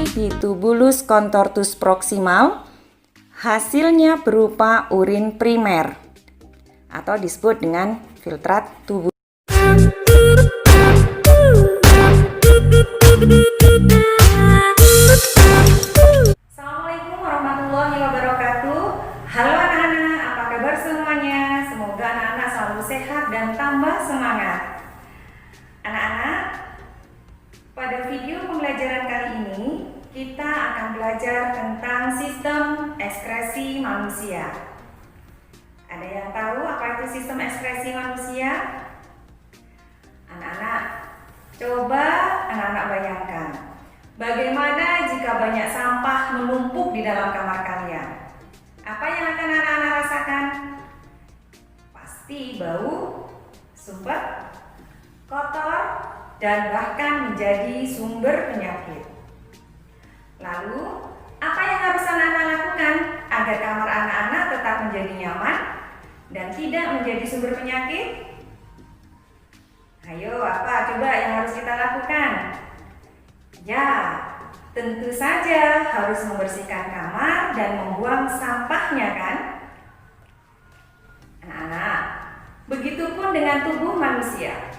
di tubulus contortus proximal, hasilnya berupa urin primer atau disebut dengan filtrat tubulus. Assalamualaikum warahmatullahi wabarakatuh. Halo anak-anak, apa kabar semuanya? Semoga anak-anak selalu sehat dan tambah semangat. Anak-anak, pada video pembelajaran kali ini kita akan belajar tentang sistem ekskresi manusia. Ada yang tahu apa itu sistem ekskresi manusia? Anak-anak, coba anak-anak bayangkan, bagaimana jika banyak sampah menumpuk di dalam kamar kalian? Apa yang akan anak-anak rasakan? Pasti bau, sumpek, kotor, dan bahkan menjadi sumber penyakit. Lalu, apa yang harus anak-anak lakukan agar kamar anak-anak tetap menjadi nyaman dan tidak menjadi sumber penyakit? Ayo, apa coba yang harus kita lakukan? Ya, tentu saja harus membersihkan kamar dan membuang sampahnya, kan? Anak-anak, begitupun dengan tubuh manusia.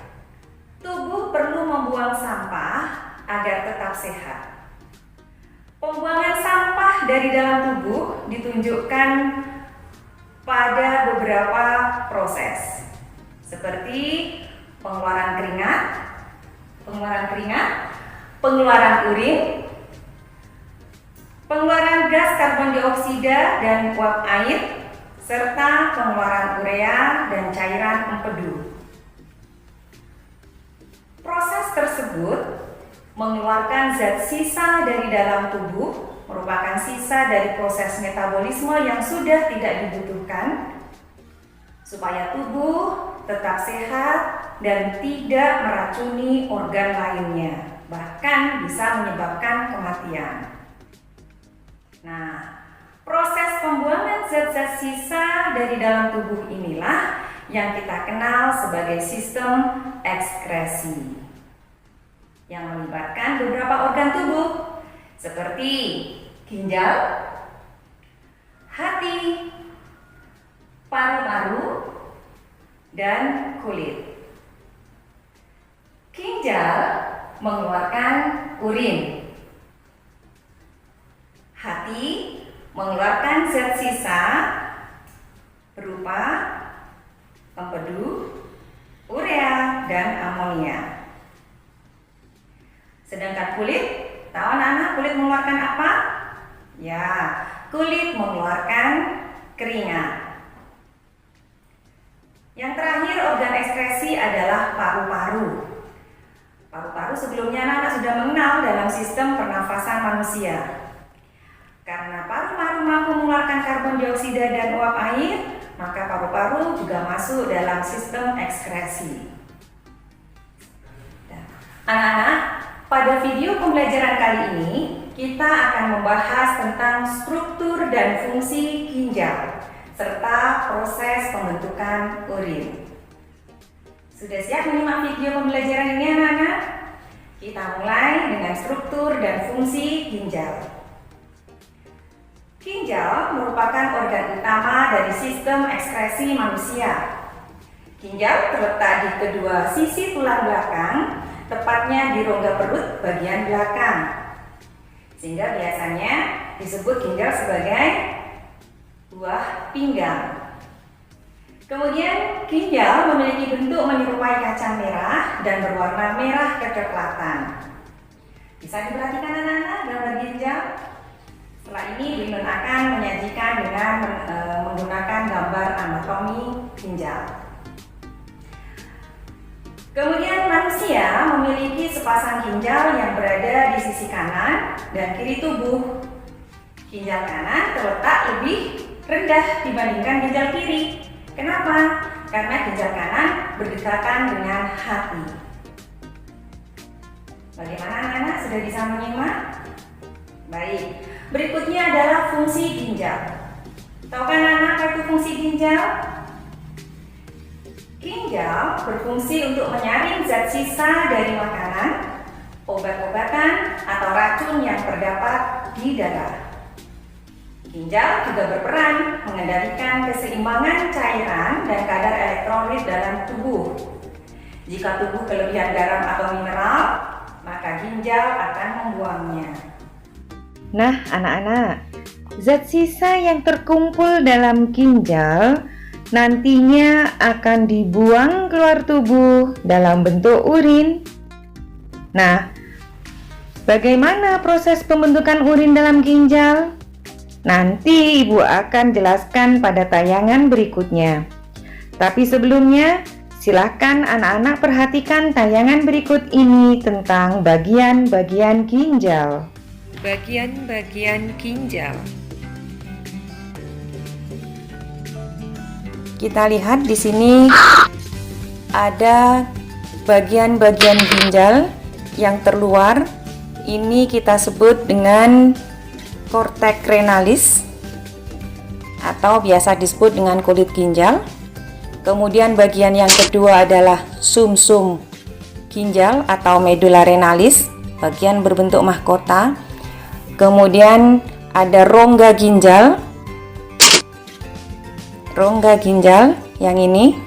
Tubuh perlu membuang sampah agar tetap sehat. Pembuangan sampah dari dalam tubuh ditunjukkan pada beberapa proses, seperti pengeluaran keringat, pengeluaran urin, pengeluaran gas karbon dioksida dan uap air, serta pengeluaran urea dan cairan empedu. Proses tersebut mengeluarkan zat sisa dari dalam tubuh, merupakan sisa dari proses metabolisme yang sudah tidak dibutuhkan, supaya tubuh tetap sehat dan tidak meracuni organ lainnya, bahkan bisa menyebabkan kematian. Nah, proses pembuangan zat-zat sisa dari dalam tubuh inilah yang kita kenal sebagai sistem ekskresi, yang melibatkan beberapa organ tubuh seperti ginjal, hati, paru-paru, dan kulit. Ginjal mengeluarkan urin, hati mengeluarkan zat sisa berupa empedu, urea, dan amonia. Sedangkan kulit, tahu anak-anak kulit mengeluarkan apa? Ya, kulit mengeluarkan keringat. Yang terakhir organ ekskresi adalah paru-paru. Paru-paru sebelumnya anak-anak sudah mengenal dalam sistem pernafasan manusia. Karena paru-paru mampu mengeluarkan karbon dioksida dan uap air, maka paru-paru juga masuk dalam sistem ekskresi. Anak-anak, pada video pembelajaran kali ini kita akan membahas tentang struktur dan fungsi ginjal serta proses pembentukan urin. Sudah siap menyimak video pembelajaran ini, anak-anak? Kita mulai dengan struktur dan fungsi ginjal. Ginjal merupakan organ utama dari sistem ekskresi manusia. Ginjal terletak di kedua sisi tulang belakang, tepatnya di rongga perut bagian belakang, sehingga biasanya disebut ginjal sebagai buah pinggang. Kemudian ginjal memiliki bentuk menyerupai kacang merah dan berwarna merah kecoklatan. Bisa diperhatikan anak-anak gambar ginjal? Setelah ini Bintun akan menyajikan dengan menggunakan gambar anatomi ginjal. Kemudian manusia memiliki sepasang ginjal yang berada di sisi kanan dan kiri tubuh. Ginjal kanan terletak lebih rendah dibandingkan ginjal kiri. Kenapa? Karena ginjal kanan berdekatan dengan hati. Bagaimana anak-anak, sudah bisa menyimak? Baik, berikutnya adalah fungsi ginjal. Tahukah anak-anak apa itu fungsi ginjal? Ginjal berfungsi untuk menyaring zat sisa dari makanan, obat-obatan atau racun yang terdapat di darah. Ginjal juga berperan mengendalikan keseimbangan cairan dan kadar elektrolit dalam tubuh. Jika tubuh kelebihan garam atau mineral, maka ginjal akan membuangnya. Nah, anak-anak, zat sisa yang terkumpul dalam ginjal nantinya akan dibuang keluar tubuh dalam bentuk urin. Nah, bagaimana proses pembentukan urin dalam ginjal? Nanti Ibu akan jelaskan pada tayangan berikutnya. Tapi sebelumnya, silakan anak-anak perhatikan tayangan berikut ini tentang bagian-bagian ginjal. Bagian-bagian ginjal. Kita lihat di sini ada bagian-bagian ginjal yang terluar. Ini kita sebut dengan korteks renalis atau biasa disebut dengan kulit ginjal. Kemudian bagian yang kedua adalah sumsum ginjal atau medula renalis, bagian berbentuk mahkota. Kemudian ada rongga ginjal yang ini.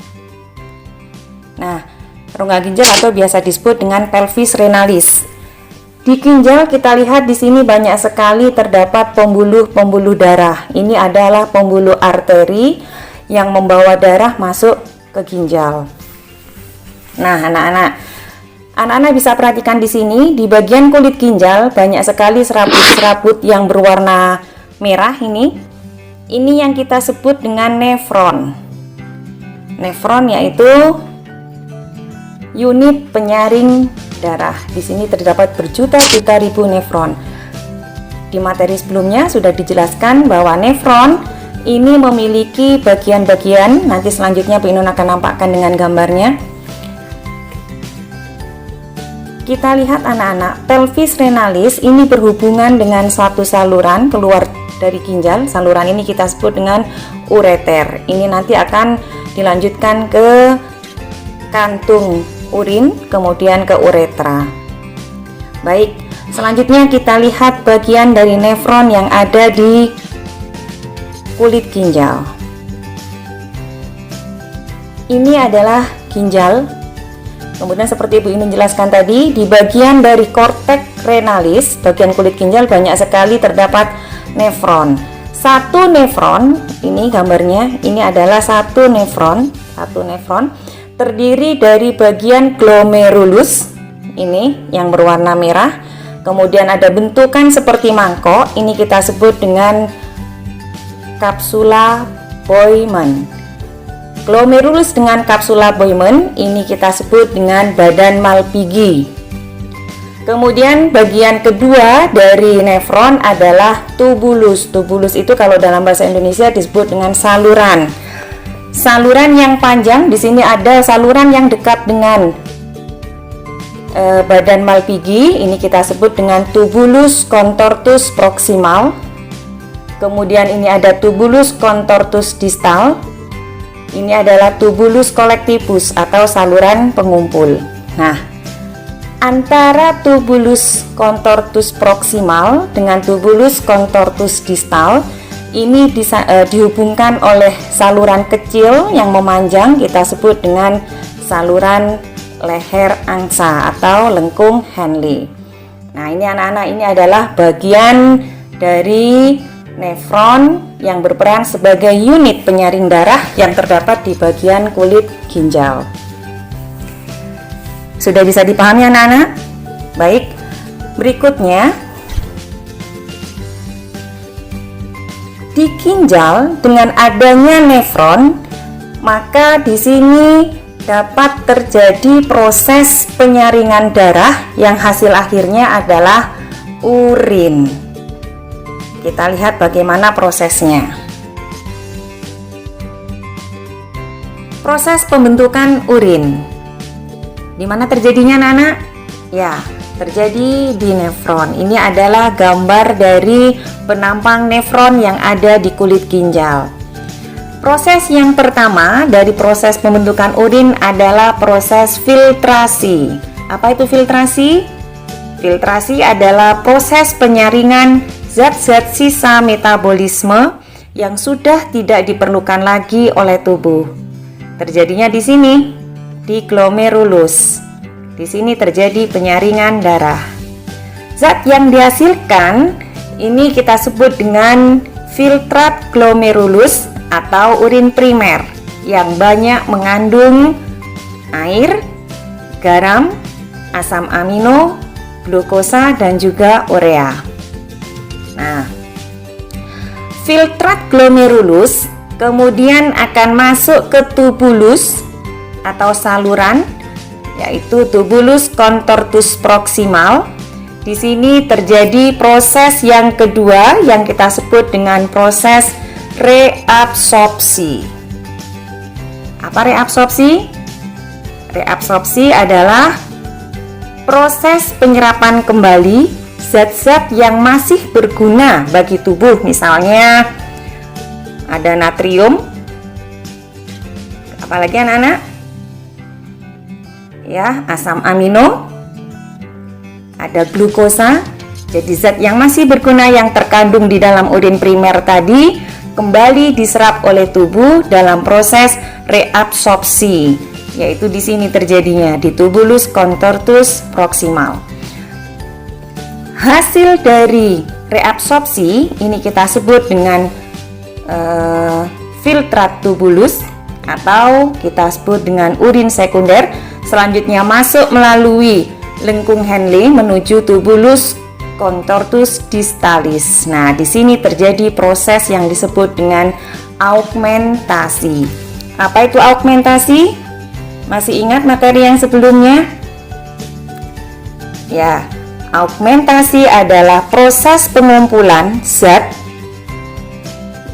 Nah, rongga ginjal atau biasa disebut dengan pelvis renalis. Di ginjal kita lihat di sini banyak sekali terdapat pembuluh-pembuluh darah. Ini adalah pembuluh arteri yang membawa darah masuk ke ginjal. Nah, anak-anak bisa perhatikan di sini di bagian kulit ginjal banyak sekali serabut-serabut yang berwarna merah ini. Ini yang kita sebut dengan nefron. Nefron yaitu unit penyaring darah. Di sini terdapat berjuta-juta ribu nefron. Di materi sebelumnya sudah dijelaskan bahwa nefron ini memiliki bagian-bagian. Nanti selanjutnya Bu Inun akan nampakkan dengan gambarnya. Kita lihat anak-anak, pelvis renalis ini berhubungan dengan suatu saluran keluar dari ginjal. Saluran ini kita sebut dengan ureter. Ini nanti akan dilanjutkan ke kantung urin, kemudian ke uretra. Baik, selanjutnya kita lihat bagian dari nefron yang ada di kulit ginjal. Ini adalah ginjal. Kemudian seperti Ibu Inun jelaskan tadi, di bagian dari korteks renalis, bagian kulit ginjal banyak sekali terdapat nefron. Satu nefron, ini gambarnya, ini adalah satu nefron terdiri dari bagian glomerulus, ini yang berwarna merah. Kemudian ada bentukan seperti mangkok, ini kita sebut dengan kapsula Bowman. Glomerulus dengan kapsula Bowman ini kita sebut dengan badan Malpighi. Kemudian bagian kedua dari nefron adalah tubulus. Tubulus itu kalau dalam bahasa Indonesia disebut dengan saluran. Saluran yang panjang, di sini ada saluran yang dekat dengan badan Malpighi, ini kita sebut dengan tubulus contortus proximal. Kemudian ini ada tubulus contortus distal. Ini adalah tubulus collectivus atau saluran pengumpul. Nah, antara tubulus contortus proximal dengan tubulus contortus distal ini dihubungkan oleh saluran kecil yang memanjang, kita sebut dengan saluran leher angsa atau lengkung Henle. Nah, ini anak-anak, ini adalah bagian dari nefron yang berperan sebagai unit penyaring darah yang terdapat di bagian kulit ginjal. Sudah bisa dipahami anak-anak? Baik, berikutnya di ginjal dengan adanya nefron, maka di sini dapat terjadi proses penyaringan darah yang hasil akhirnya adalah urin. Kita lihat bagaimana prosesnya. Proses pembentukan urin. Di mana terjadinya anak-anak? Ya, terjadi di nefron. Ini adalah gambar dari penampang nefron yang ada di kulit ginjal. Proses yang pertama dari proses pembentukan urin adalah proses filtrasi. Apa itu filtrasi? Filtrasi adalah proses penyaringan zat-zat sisa metabolisme yang sudah tidak diperlukan lagi oleh tubuh. Terjadinya di sini, di glomerulus. Di sini terjadi penyaringan darah. Zat yang dihasilkan ini kita sebut dengan filtrat glomerulus atau urin primer yang banyak mengandung air, garam, asam amino, glukosa, dan juga urea. Nah, filtrat glomerulus kemudian akan masuk ke tubulus atau saluran, yaitu tubulus contortus proximal. Di sini terjadi proses yang kedua yang kita sebut dengan proses reabsorpsi. Apa reabsorpsi? Reabsorpsi adalah proses penyerapan kembali zat-zat yang masih berguna bagi tubuh. Misalnya ada natrium, apalagi anak-anak? Ya, asam amino, ada glukosa. Jadi zat yang masih berguna yang terkandung di dalam urin primer tadi kembali diserap oleh tubuh dalam proses reabsorpsi. Yaitu di sini terjadinya di tubulus contortus proximal. Hasil dari reabsorpsi ini kita sebut dengan filtrat tubulus atau kita sebut dengan urin sekunder. Selanjutnya masuk melalui lengkung Henle menuju tubulus contortus distalis. Nah, di sini terjadi proses yang disebut dengan augmentasi. Apa itu augmentasi? Masih ingat materi yang sebelumnya? Ya, augmentasi adalah proses pengumpulan zat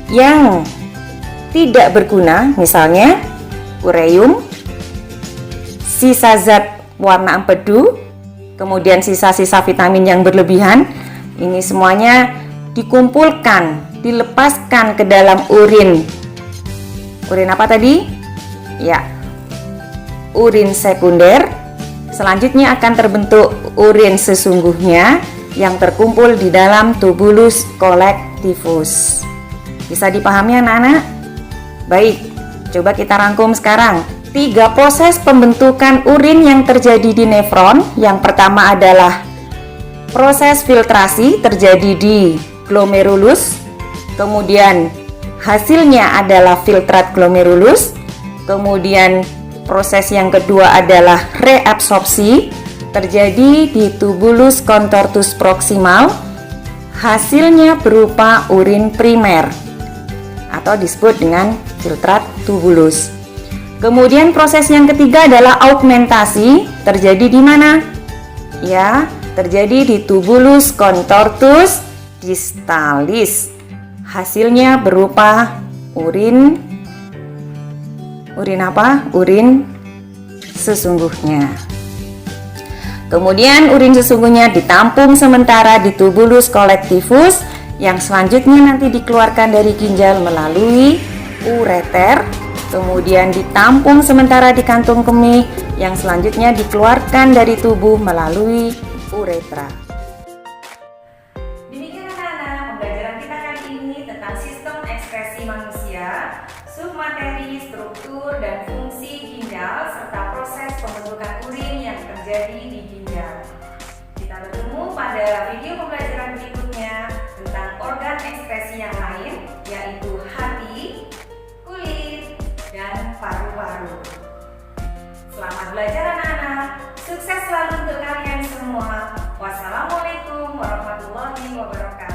yang tidak berguna, misalnya ureum, sisa zat warna empedu, kemudian sisa-sisa vitamin yang berlebihan. Ini semuanya dikumpulkan, dilepaskan ke dalam urin. Urin apa tadi? Ya, urin sekunder. Selanjutnya akan terbentuk urin sesungguhnya yang terkumpul di dalam tubulus collectivus. Bisa dipahami anak-anak? Baik, coba kita rangkum sekarang. 3 proses pembentukan urin yang terjadi di nefron. Yang pertama adalah proses filtrasi terjadi di glomerulus. Kemudian hasilnya adalah filtrat glomerulus. Kemudian proses yang kedua adalah reabsorpsi terjadi di tubulus contortus proximal. Hasilnya berupa urin primer atau disebut dengan filtrat tubulus. Kemudian proses yang ketiga adalah augmentasi terjadi di mana? Ya, terjadi di tubulus contortus distalis. Hasilnya berupa urin apa? Urin sesungguhnya. Kemudian urin sesungguhnya ditampung sementara di tubulus collectivus yang selanjutnya nanti dikeluarkan dari ginjal melalui ureter. Kemudian ditampung sementara di kantung kemih yang selanjutnya dikeluarkan dari tubuh melalui uretra. Demikian anak-anak pembelajaran kita kali ini tentang sistem ekskresi manusia, submateri, struktur, dan fungsi ginjal serta proses pembentukan urin yang terjadi di ginjal. Kita bertemu pada video pembelajaran berikutnya tentang organ ekskresi yang lain, yaitu hati, kulit, dan paru-paru. Selamat belajar anak-anak, sukses selalu untuk kalian semua. Wassalamualaikum warahmatullahi wabarakatuh.